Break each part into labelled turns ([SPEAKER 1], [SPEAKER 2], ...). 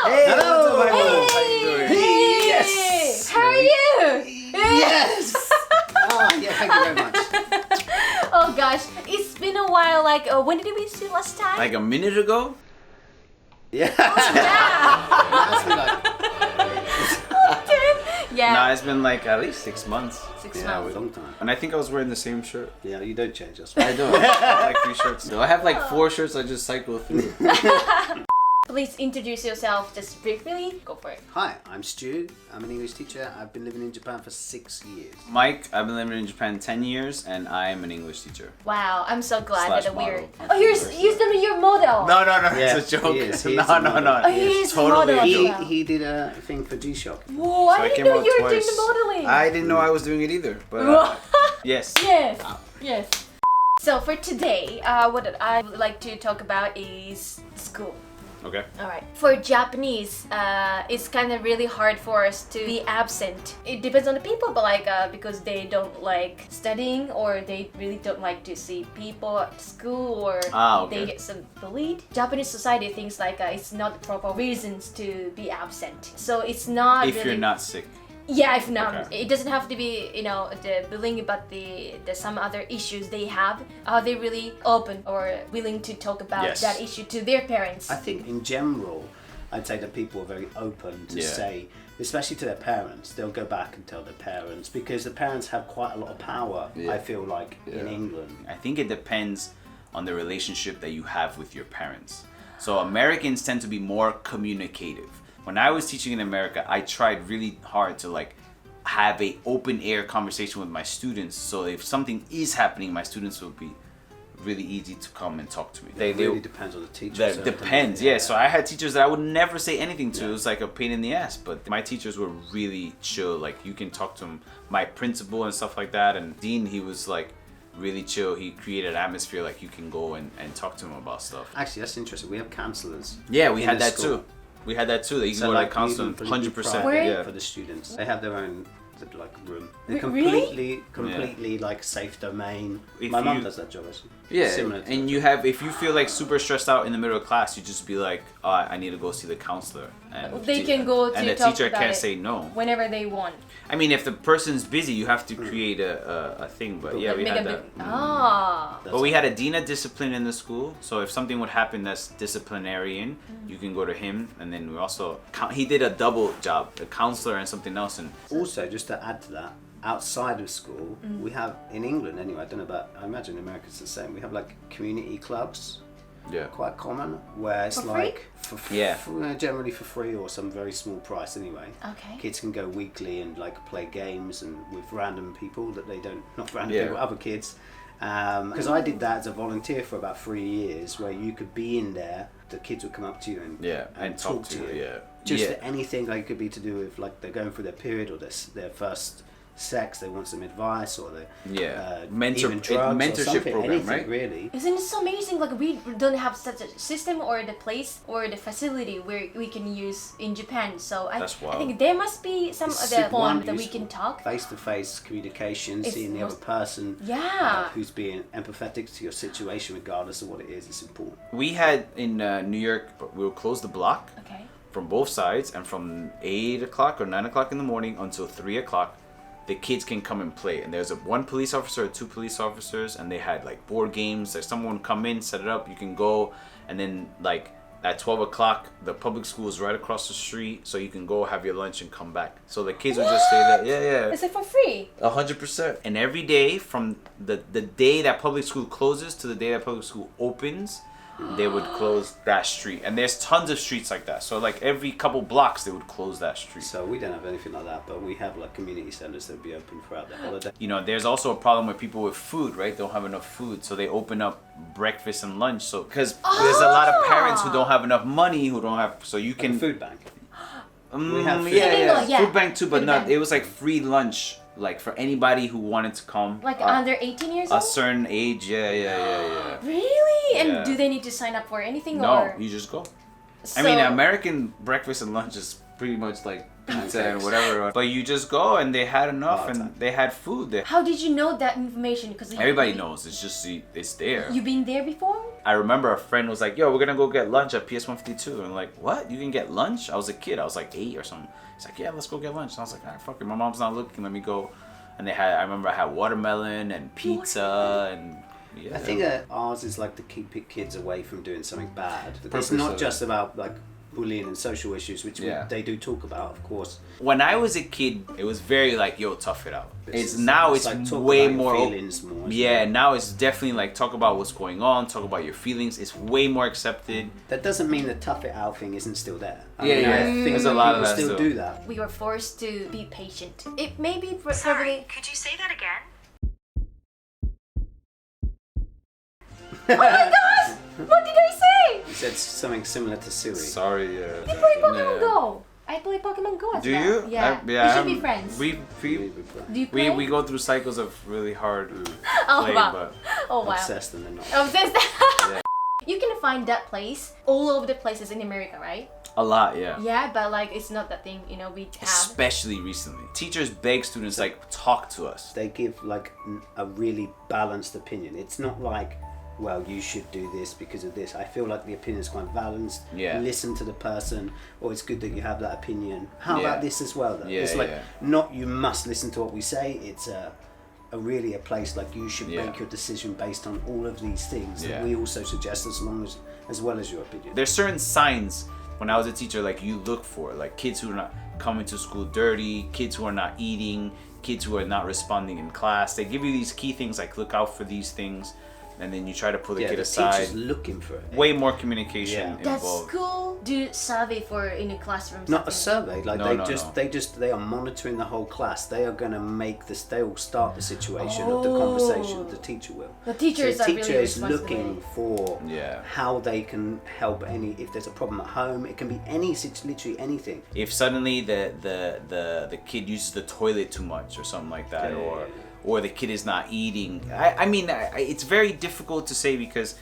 [SPEAKER 1] Hey,
[SPEAKER 2] Hello.
[SPEAKER 1] what's up, everyone?
[SPEAKER 2] How you doing?
[SPEAKER 1] Hey.
[SPEAKER 2] Yes.
[SPEAKER 3] How are you?
[SPEAKER 1] Yes. Yeah, thank you very much.
[SPEAKER 3] Oh gosh, it's been a while. Like, when did we see last time?
[SPEAKER 2] Like a minute ago?
[SPEAKER 1] Yeah.
[SPEAKER 3] Yeah.
[SPEAKER 1] Ask me like,
[SPEAKER 3] Yeah.
[SPEAKER 2] No, it's been like at least 6 months.
[SPEAKER 3] 6
[SPEAKER 1] yeah,
[SPEAKER 3] months.
[SPEAKER 1] a long time.
[SPEAKER 2] And I think I was wearing the same shirt.
[SPEAKER 1] Yeah, you don't change us.
[SPEAKER 2] I do. I have like 3 shirts. So I have like 4 shirts I just cycle through.
[SPEAKER 3] Please introduce yourself just briefly. Go for it.
[SPEAKER 1] Hi, I'm Stu. I'm an English teacher. I've been living in Japan for 6 years.
[SPEAKER 2] Mike, I've been living in Japan 10 years and I'm an English teacher.
[SPEAKER 3] Wow, I'm so glad
[SPEAKER 2] Slash
[SPEAKER 3] that we're.
[SPEAKER 2] model.
[SPEAKER 3] Oh, he's gonna be your model.
[SPEAKER 2] No,
[SPEAKER 1] Yeah,
[SPEAKER 2] it's a joke.
[SPEAKER 1] he is. He
[SPEAKER 2] No,
[SPEAKER 1] is a
[SPEAKER 2] no,
[SPEAKER 1] model.
[SPEAKER 2] no.
[SPEAKER 3] Oh, he is a
[SPEAKER 2] totally
[SPEAKER 3] model.
[SPEAKER 2] a
[SPEAKER 1] He,
[SPEAKER 2] joke.
[SPEAKER 1] he did a thing for G-Shock.
[SPEAKER 3] Whoa, I
[SPEAKER 2] So I
[SPEAKER 3] didn't
[SPEAKER 2] came
[SPEAKER 3] know
[SPEAKER 2] out
[SPEAKER 3] you were
[SPEAKER 2] twice.
[SPEAKER 3] doing the modeling.
[SPEAKER 2] I didn't know I was doing it either, but yes.
[SPEAKER 3] Yes. Yes. So for today, what I would like to talk about is school.
[SPEAKER 2] Okay.
[SPEAKER 3] Alright. For Japanese, it's kind of really hard for us to be absent. It depends on the people, but like because they don't like studying or they really don't like to see people at school or
[SPEAKER 2] Okay.
[SPEAKER 3] they get some bullied. Japanese society thinks like it's not the proper reasons to be absent. So it's not
[SPEAKER 2] If
[SPEAKER 3] really...
[SPEAKER 2] you're not sick.
[SPEAKER 3] Yeah, if not,
[SPEAKER 2] Okay.
[SPEAKER 3] it doesn't have to be, the bullying, but the some other issues they have. Are they really open or willing to talk about
[SPEAKER 2] Yes.
[SPEAKER 3] that issue to their parents?
[SPEAKER 1] I think in general, I'd say that people are very open to
[SPEAKER 2] Yeah.
[SPEAKER 1] say, especially to their parents, they'll go back and tell their parents because the parents have quite a lot of power,
[SPEAKER 2] Yeah.
[SPEAKER 1] I feel like, in
[SPEAKER 2] Yeah.
[SPEAKER 1] England.
[SPEAKER 2] I think it depends on the relationship that you have with your parents. So Americans tend to be more communicative. When I was teaching in America, I tried really hard to like have a open air conversation with my students. So if something is happening, my students will be really easy to come and talk to me.
[SPEAKER 1] It really depends on the teacher.
[SPEAKER 2] That
[SPEAKER 1] so
[SPEAKER 2] depends, yeah. So I had teachers that I would never say anything to. It was like a pain in the ass. But my teachers were really chill. Like you can talk to them. My principal and stuff like that. And Dean, he was like really chill. He created an atmosphere like you can go and talk to him about stuff.
[SPEAKER 1] Actually, that's interesting. We have counsellors.
[SPEAKER 2] Yeah, we
[SPEAKER 1] in
[SPEAKER 2] had
[SPEAKER 1] the
[SPEAKER 2] that
[SPEAKER 1] school.
[SPEAKER 2] too. We had that too. That you can
[SPEAKER 1] So
[SPEAKER 2] go to
[SPEAKER 1] like
[SPEAKER 2] the counselor,
[SPEAKER 1] even
[SPEAKER 2] 100%.
[SPEAKER 3] Where?
[SPEAKER 2] Yeah.
[SPEAKER 1] for the students. They have their own like room. They're
[SPEAKER 3] Really?
[SPEAKER 1] completely like safe domain.
[SPEAKER 2] If
[SPEAKER 1] My mum
[SPEAKER 2] you-
[SPEAKER 1] does that job actually.
[SPEAKER 2] Yeah,
[SPEAKER 1] Similar to
[SPEAKER 2] and you have, if you feel like super stressed out in the middle of class, you just be like, oh, I need to go see the counselor. And
[SPEAKER 3] They can go to
[SPEAKER 2] and the
[SPEAKER 3] talk
[SPEAKER 2] teacher
[SPEAKER 3] about
[SPEAKER 2] can't
[SPEAKER 3] it.
[SPEAKER 2] say no.
[SPEAKER 3] Whenever they want.
[SPEAKER 2] I mean, if the person's busy, you have to create a thing. But yeah, we
[SPEAKER 3] Make
[SPEAKER 2] had
[SPEAKER 3] a
[SPEAKER 2] that.
[SPEAKER 3] big... Ah.
[SPEAKER 2] But we had a dean of discipline in the school, so if something would happen that's disciplinarian, you can go to him. And then we also, he did a double job, a counselor and something else. And
[SPEAKER 1] Also, just to add to that, outside of school, we have in England anyway. I don't know about. I imagine in America it's the same. We have like community clubs,
[SPEAKER 2] yeah,
[SPEAKER 1] quite common, where it's
[SPEAKER 3] For free?
[SPEAKER 1] like
[SPEAKER 2] Yeah.
[SPEAKER 1] generally for free or some very small price anyway.
[SPEAKER 3] Okay.
[SPEAKER 1] Kids can go weekly and like play games and with random people that they don't, not random
[SPEAKER 2] Yeah.
[SPEAKER 1] people, other kids. Because I did that as a volunteer for about 3 years, where you could be in there. The kids would come up to you and
[SPEAKER 2] talk to you. Yeah,
[SPEAKER 1] Just
[SPEAKER 2] yeah.
[SPEAKER 1] anything like it could be to do with like they're going through their period or their first sex, they want some advice or they even drugs
[SPEAKER 2] mentorship
[SPEAKER 1] or something,
[SPEAKER 2] program,
[SPEAKER 1] anything
[SPEAKER 2] right?
[SPEAKER 1] really.
[SPEAKER 3] Isn't it so amazing? Like we don't have such a system or the place or the facility where we can use in Japan. So I
[SPEAKER 2] That's wild.
[SPEAKER 3] think there must be some
[SPEAKER 1] It's
[SPEAKER 3] other
[SPEAKER 1] super
[SPEAKER 3] form that we
[SPEAKER 1] useful.
[SPEAKER 3] can talk.
[SPEAKER 1] Face-to-face communication,
[SPEAKER 3] It's
[SPEAKER 1] seeing the other
[SPEAKER 3] most-
[SPEAKER 1] person,
[SPEAKER 3] Yeah.
[SPEAKER 1] who's being empathetic to your situation regardless of what it is. It's important.
[SPEAKER 2] We had in New York, we would close the block
[SPEAKER 3] Okay.
[SPEAKER 2] from both sides, and from 8 o'clock or 9 o'clock in the morning until 3 o'clock, the kids can come and play. And there's one police officer or 2 police officers, and they had like board games. Like someone would come in, set it up, you can go, and then like at 12 o'clock, the public school is right across the street, so you can go have your lunch and come back. So the kids would just stay there. Yeah,
[SPEAKER 3] Is it for free?
[SPEAKER 2] 100%. And every day from the day that public school closes to the day that public school opens, they would close that street. And there's tons of streets like that. So like every couple blocks, they would close that street.
[SPEAKER 1] So we don't have anything like that, but we have like community centers that would be open throughout the holiday.
[SPEAKER 2] You know, there's also a problem with people with food, right? They don't have enough food, so they open up breakfast and lunch. So because there's a lot of parents who don't have enough money, who don't have, so you
[SPEAKER 1] Can
[SPEAKER 2] can
[SPEAKER 1] food bank.
[SPEAKER 2] we
[SPEAKER 1] have food.
[SPEAKER 3] Yeah.
[SPEAKER 2] food bank too, but
[SPEAKER 3] Food
[SPEAKER 2] not.
[SPEAKER 3] bank.
[SPEAKER 2] It was like free lunch, like for anybody who wanted to come.
[SPEAKER 3] Like under 18 years
[SPEAKER 2] a
[SPEAKER 3] old?
[SPEAKER 2] certain age, yeah.
[SPEAKER 3] Really? And
[SPEAKER 2] Yeah.
[SPEAKER 3] do they need to sign up for anything
[SPEAKER 2] No,
[SPEAKER 3] or?
[SPEAKER 2] you just go.
[SPEAKER 3] So,
[SPEAKER 2] I mean, American breakfast and lunch is pretty much like pizza and whatever. But you just go and they had enough and they had food there.
[SPEAKER 3] How did you know that information? Because
[SPEAKER 2] Everybody knows. It's just it's there.
[SPEAKER 3] You've been there before?
[SPEAKER 2] I remember a friend was like, "Yo, we're gonna go get lunch at PS152." And I'm like, "What? You can get lunch?" I was a kid. I was like 8 or something. He's like, "Yeah, let's go get lunch." And I was like, "Alright, fuck it. My mom's not looking. Let me go." And I remember I had watermelon and pizza and. Yeah.
[SPEAKER 1] I think ours is like to keep kids away from doing something bad. It's not just about like bullying and social issues, which they do talk about, of course.
[SPEAKER 2] When I was a kid, it was very like, yo, tough it out. It's like way more
[SPEAKER 1] feelings more.
[SPEAKER 2] Yeah, now it's definitely like talk about what's going on, talk about your feelings. It's way more accepted.
[SPEAKER 1] That doesn't mean the tough it out thing isn't still there. I
[SPEAKER 2] think
[SPEAKER 1] there's a lot of that still do that.
[SPEAKER 3] We were forced to be patient. It may be
[SPEAKER 4] Sorry, could you say that again?
[SPEAKER 3] Oh my gosh! What did I say?
[SPEAKER 1] You said something similar to Siri.
[SPEAKER 2] Sorry,
[SPEAKER 3] You play Pokemon Go. I play Pokemon Go as
[SPEAKER 2] Do
[SPEAKER 3] well.
[SPEAKER 2] you?
[SPEAKER 3] Yeah. We should be friends.
[SPEAKER 2] We
[SPEAKER 3] Do you play?
[SPEAKER 2] we go through cycles of really hard
[SPEAKER 3] Oh
[SPEAKER 2] play,
[SPEAKER 3] wow.
[SPEAKER 2] but
[SPEAKER 3] Oh wow.
[SPEAKER 1] Obsessed and they're not.
[SPEAKER 3] Obsessed.
[SPEAKER 2] Yeah.
[SPEAKER 3] You can find that place all over the places in America, right?
[SPEAKER 2] a lot, yeah.
[SPEAKER 3] Yeah, but like it's not the thing, you know, we have.
[SPEAKER 2] Especially recently. Teachers beg students like talk to us.
[SPEAKER 1] They give like a really balanced opinion. It's not like, well, you should do this because of this. I feel like the opinion is quite balanced.
[SPEAKER 2] Yeah.
[SPEAKER 1] Listen to the person, or it's good that you have that opinion. How about this as well, though?
[SPEAKER 2] Yeah,
[SPEAKER 1] it's like not you must listen to what we say. It's really a place like you should make your decision based on all of these things that we also suggest, as well as your opinion.
[SPEAKER 2] There's certain signs when I was a teacher like you look for, like kids who are not coming to school dirty, kids who are not eating, kids who are not responding in class. They give you these key things like look out for these things. And then you try to pull the kid aside.
[SPEAKER 1] Teacher's looking for it.
[SPEAKER 2] Way more communication involved.
[SPEAKER 3] Does school do survey for in a classroom?
[SPEAKER 1] Not a survey. Like
[SPEAKER 2] No.
[SPEAKER 1] they are monitoring the whole class. They are going to make this. They will start the situation of the conversation. The teacher will.
[SPEAKER 3] The teachers
[SPEAKER 1] so the teacher
[SPEAKER 3] are really
[SPEAKER 1] is looking for how they can help if there's a problem at home. It can be literally anything.
[SPEAKER 2] If suddenly the kid uses the toilet too much or something like that, or the kid is not eating. I mean, it's very difficult to say because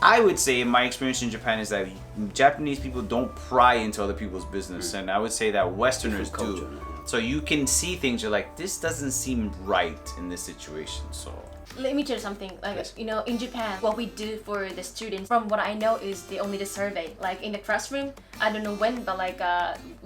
[SPEAKER 2] I would say in my experience in Japan is that Japanese people don't pry into other people's business, and I would say that Westerners do. So you can see things, you're like, this doesn't seem right in this situation, so.
[SPEAKER 3] Let me tell you something. Like, you know, in Japan, what we do for the students, from what I know, is only the survey. Like in the classroom, I don't know when, but like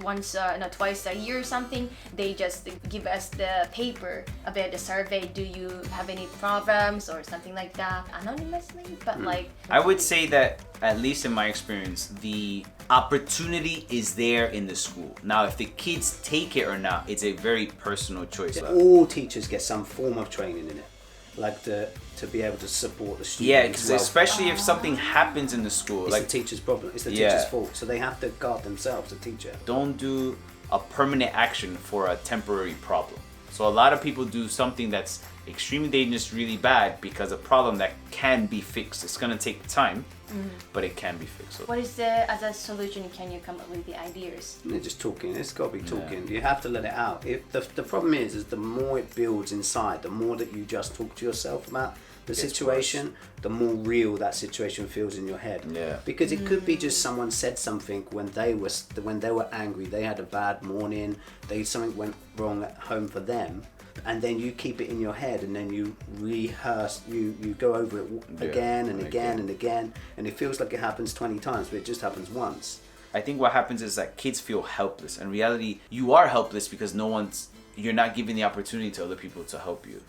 [SPEAKER 3] once, twice a year or something, they just give us the paper about the survey. Do you have any problems or something like that, anonymously? But like,
[SPEAKER 2] I would say that at least in my experience, the opportunity is there in the school. Now, if the kids take it or not, it's a very personal choice.
[SPEAKER 1] All teachers get some form of training in it. Like to be able to support the students.
[SPEAKER 2] Yeah, because especially if something happens in the school,
[SPEAKER 1] it's
[SPEAKER 2] like
[SPEAKER 1] the teacher's problem. It's the teacher's fault. So they have to guard themselves. The teacher.
[SPEAKER 2] Don't do a permanent action for a temporary problem. So a lot of people do something that's extremely dangerous, really bad, because a problem that can be fixed. It's gonna take time, but it can be fixed. So
[SPEAKER 3] what is the other solution? Can you come up with the ideas?
[SPEAKER 1] They're just talking. It's got to be talking. You have to let it out. If the problem is the more it builds inside, the more that you just talk to yourself about the situation, the more real that situation feels in your head.
[SPEAKER 2] Yeah.
[SPEAKER 1] Because it could be just someone said something when they were angry. They had a bad morning. Something went wrong at home for them. And then you keep it in your head, and then you rehearse, you go over it again and again and again, and it feels like it happens 20 times, but it just happens once.
[SPEAKER 2] I think what happens is that kids feel helpless. In reality, you are helpless because you're not giving the opportunity to other people to help you.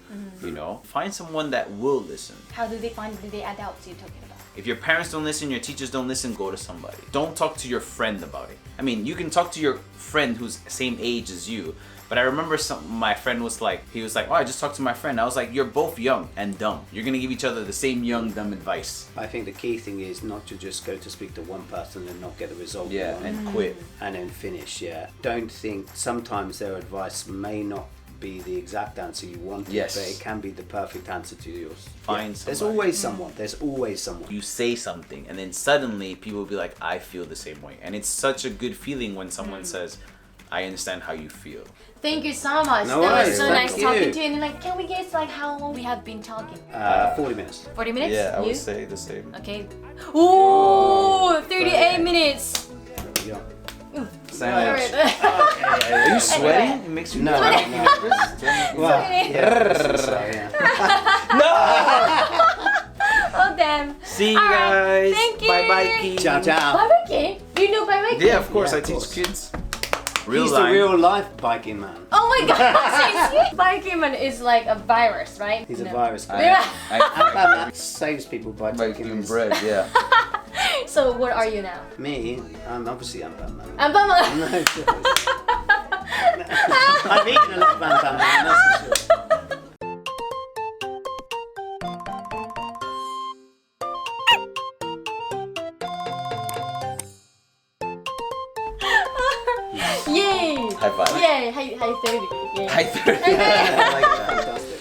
[SPEAKER 2] You know, find someone that will listen.
[SPEAKER 3] How do they find the adults you're talking about?
[SPEAKER 2] If your parents don't listen, your teachers don't listen, go to somebody. Don't talk to your friend about it. I mean, you can talk to your friend who's the same age as you, but I remember my friend was like, oh, I just talked to my friend. I was like, you're both young and dumb. You're gonna give each other the same young, dumb advice.
[SPEAKER 1] I think the key thing is not to just go to speak to one person and not get a result.
[SPEAKER 2] And quit.
[SPEAKER 1] And then finish, Don't think, sometimes their advice may not be the exact answer you wanted, but it can be the perfect answer to yours.
[SPEAKER 2] Find somebody.
[SPEAKER 1] There's always someone.
[SPEAKER 2] You say something and then suddenly people will be like, I feel the same way. And it's such a good feeling when someone says, I understand how you feel.
[SPEAKER 3] Thank you so much.
[SPEAKER 1] No
[SPEAKER 3] that
[SPEAKER 1] worries.
[SPEAKER 3] was so
[SPEAKER 1] Thank
[SPEAKER 3] nice
[SPEAKER 1] you.
[SPEAKER 3] talking to you. And like, can we guess like how long we have been talking?
[SPEAKER 1] 40 minutes.
[SPEAKER 3] 40 minutes?
[SPEAKER 2] Yeah, I
[SPEAKER 3] You?
[SPEAKER 2] would say the same.
[SPEAKER 3] Okay. Ooh, 38 minutes.
[SPEAKER 1] Yeah.
[SPEAKER 2] Sandwich.
[SPEAKER 3] Alright.
[SPEAKER 2] Are you sweating? It makes you
[SPEAKER 1] No.
[SPEAKER 2] nervous.
[SPEAKER 1] Well, yeah, so, yeah.
[SPEAKER 3] Oh damn.
[SPEAKER 2] See you
[SPEAKER 3] All right,
[SPEAKER 2] guys.
[SPEAKER 3] thank you.
[SPEAKER 2] Bye bye, Keith.
[SPEAKER 1] Ciao, ciao.
[SPEAKER 3] Barbecue? Do you know barbecue?
[SPEAKER 2] Yeah, of course.
[SPEAKER 1] Yeah,
[SPEAKER 2] I
[SPEAKER 1] of
[SPEAKER 2] teach
[SPEAKER 1] course.
[SPEAKER 2] kids.
[SPEAKER 1] He's the
[SPEAKER 2] life.
[SPEAKER 1] real life biking man.
[SPEAKER 3] Oh my god. Barbecue is like a virus, right?
[SPEAKER 1] He's a
[SPEAKER 3] No.
[SPEAKER 1] virus guy.
[SPEAKER 3] Yeah.
[SPEAKER 1] Batman saves people by
[SPEAKER 2] By
[SPEAKER 1] taking
[SPEAKER 2] doing
[SPEAKER 1] his...
[SPEAKER 2] bread, yeah.
[SPEAKER 3] So what are you now?
[SPEAKER 1] Me, I'm Batman.
[SPEAKER 3] I'm Bummer.
[SPEAKER 1] No, I've eaten a lot of Batman, that's for sure.
[SPEAKER 3] Yay!
[SPEAKER 2] High five.
[SPEAKER 3] Yay! High 30. Yay.
[SPEAKER 2] Hi, 30.
[SPEAKER 1] I like that. Fantastic.